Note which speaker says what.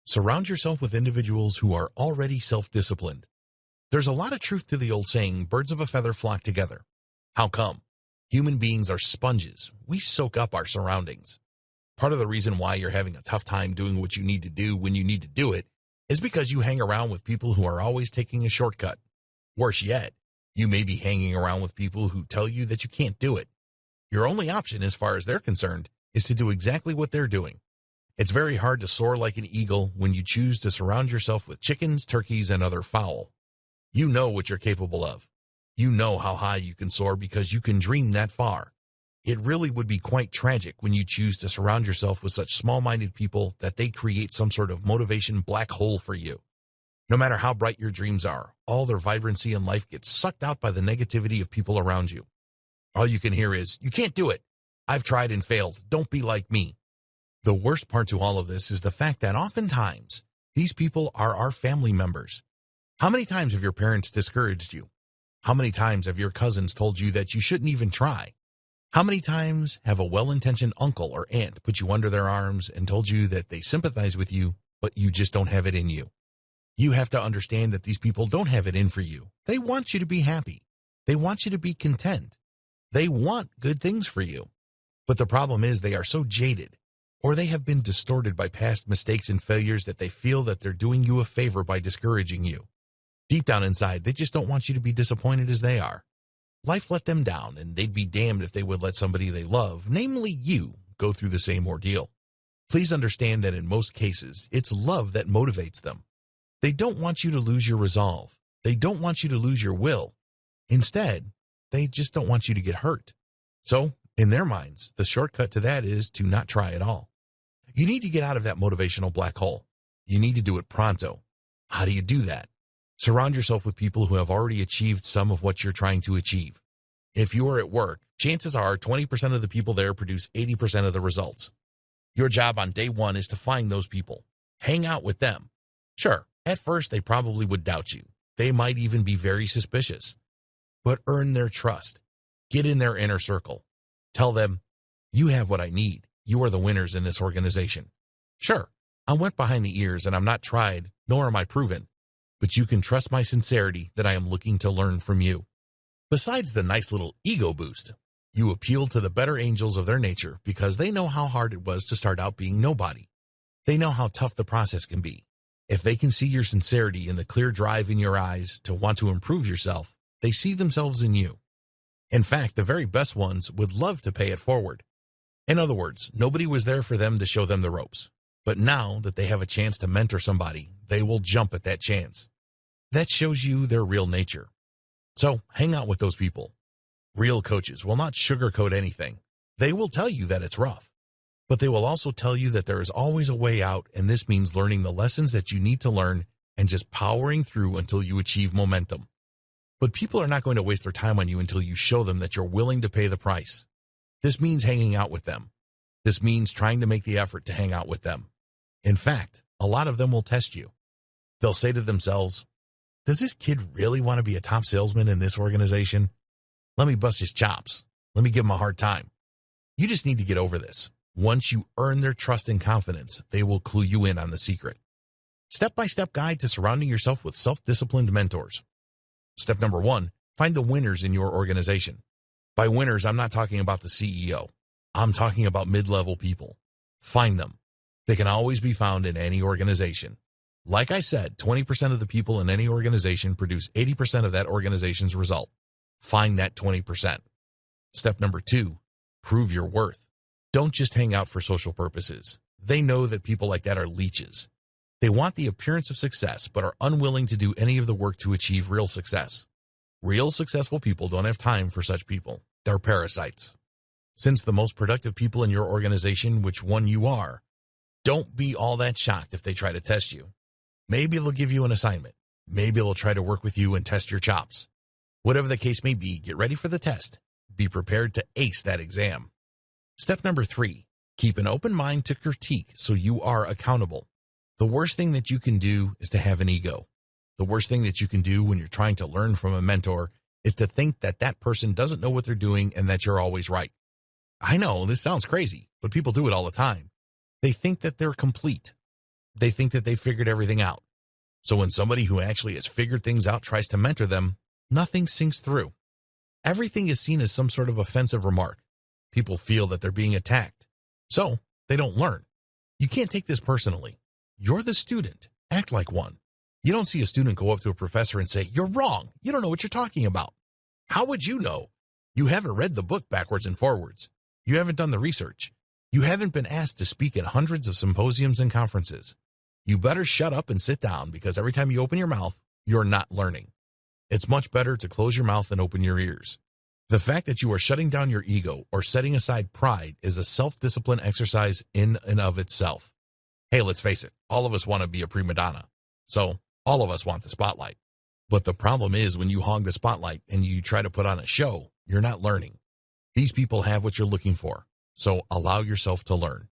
Speaker 1: Surround yourself with individuals who are already self-disciplined. There's a lot of truth to the old saying, birds of a feather flock together. How come? Human beings are sponges. We soak up our surroundings. Part of the reason why you're having a tough time doing what you need to do when you need to do it is because you hang around with people who are always taking a shortcut. Worse yet, you may be hanging around with people who tell you that you can't do it. Your only option, as far as they're concerned, is to do exactly what they're doing. It's very hard to soar like an eagle when you choose to surround yourself with chickens, turkeys, and other fowl. You know what you're capable of. You know how high you can soar because you can dream that far. It really would be quite tragic when you choose to surround yourself with such small-minded people that they create some sort of motivation black hole for you. No matter how bright your dreams are, all their vibrancy in life gets sucked out by the negativity of people around you. All you can hear is, "You can't do it. I've tried and failed. Don't be like me." The worst part to all of this is the fact that oftentimes these people are our family members. How many times have your parents discouraged you? How many times have your cousins told you that you shouldn't even try? How many times have a well-intentioned uncle or aunt put you under their arms and told you that they sympathize with you, but you just don't have it in you? You have to understand that these people don't have it in for you. They want you to be happy. They want you to be content. They want good things for you. But the problem is they are so jaded, or they have been distorted by past mistakes and failures that they feel that they're doing you a favor by discouraging you. Deep down inside, they just don't want you to be disappointed as they are. Life let them down, and they'd be damned if they would let somebody they love, namely you, go through the same ordeal. Please understand that in most cases, it's love that motivates them. They don't want you to lose your resolve. They don't want you to lose your will. Instead, they just don't want you to get hurt. So, in their minds, the shortcut to that is to not try at all. You need to get out of that motivational black hole. You need to do it pronto. How do you do that? Surround yourself with people who have already achieved some of what you're trying to achieve. If you are at work, chances are 20% of the people there produce 80% of the results. Your job on day one is to find those people. Hang out with them. Sure, at first they probably would doubt you. They might even be very suspicious. But earn their trust. Get in their inner circle. Tell them, "You have what I need. You are the winners in this organization. Sure, I'm wet behind the ears and I'm not tried, nor am I proven. But you can trust my sincerity that I am looking to learn from you." Besides the nice little ego boost, you appeal to the better angels of their nature because they know how hard it was to start out being nobody. They know how tough the process can be. If they can see your sincerity and the clear drive in your eyes to want to improve yourself, they see themselves in you. In fact, the very best ones would love to pay it forward. In other words, nobody was there for them to show them the ropes. But now that they have a chance to mentor somebody, they will jump at that chance. That shows you their real nature. So hang out with those people. Real coaches will not sugarcoat anything. They will tell you that it's rough. But they will also tell you that there is always a way out, and this means learning the lessons that you need to learn and just powering through until you achieve momentum. But people are not going to waste their time on you until you show them that you're willing to pay the price. This means hanging out with them. This means trying to make the effort to hang out with them. In fact, a lot of them will test you. They'll say to themselves, "Does this kid really want to be a top salesman in this organization? Let me bust his chops. Let me give him a hard time." You just need to get over this. Once you earn their trust and confidence, they will clue you in on the secret. Step-by-step guide to surrounding yourself with self-disciplined mentors. Step number 1, find the winners in your organization. By winners, I'm not talking about the CEO. I'm talking about mid-level people. Find them. They can always be found in any organization. Like I said, 20% of the people in any organization produce 80% of that organization's result. Find that 20%. Step number 2, prove your worth. Don't just hang out for social purposes. They know that people like that are leeches. They want the appearance of success, but are unwilling to do any of the work to achieve real success. Real successful people don't have time for such people. They're parasites. Since the most productive people in your organization, which one you are, don't be all that shocked if they try to test you. Maybe they'll give you an assignment. Maybe they'll try to work with you and test your chops. Whatever the case may be, get ready for the test. Be prepared to ace that exam. Step number 3, keep an open mind to critique so you are accountable. The worst thing that you can do is to have an ego. The worst thing that you can do when you're trying to learn from a mentor is to think that that person doesn't know what they're doing and that you're always right. I know, this sounds crazy, but people do it all the time. They think that they're complete. They think that they figured everything out. So when somebody who actually has figured things out tries to mentor them, nothing sinks through. Everything is seen as some sort of offensive remark. People feel that they're being attacked. So they don't learn. You can't take this personally. You're the student. Act like one. You don't see a student go up to a professor and say, "You're wrong. You don't know what you're talking about." How would you know? You haven't read the book backwards and forwards. You haven't done the research. You haven't been asked to speak at hundreds of symposiums and conferences. You better shut up and sit down, because every time you open your mouth, you're not learning. It's much better to close your mouth and open your ears. The fact that you are shutting down your ego or setting aside pride is a self-discipline exercise in and of itself. Hey, let's face it, all of us want to be a prima donna. So all of us want the spotlight. But the problem is, when you hog the spotlight and you try to put on a show, you're not learning. These people have what you're looking for, so allow yourself to learn.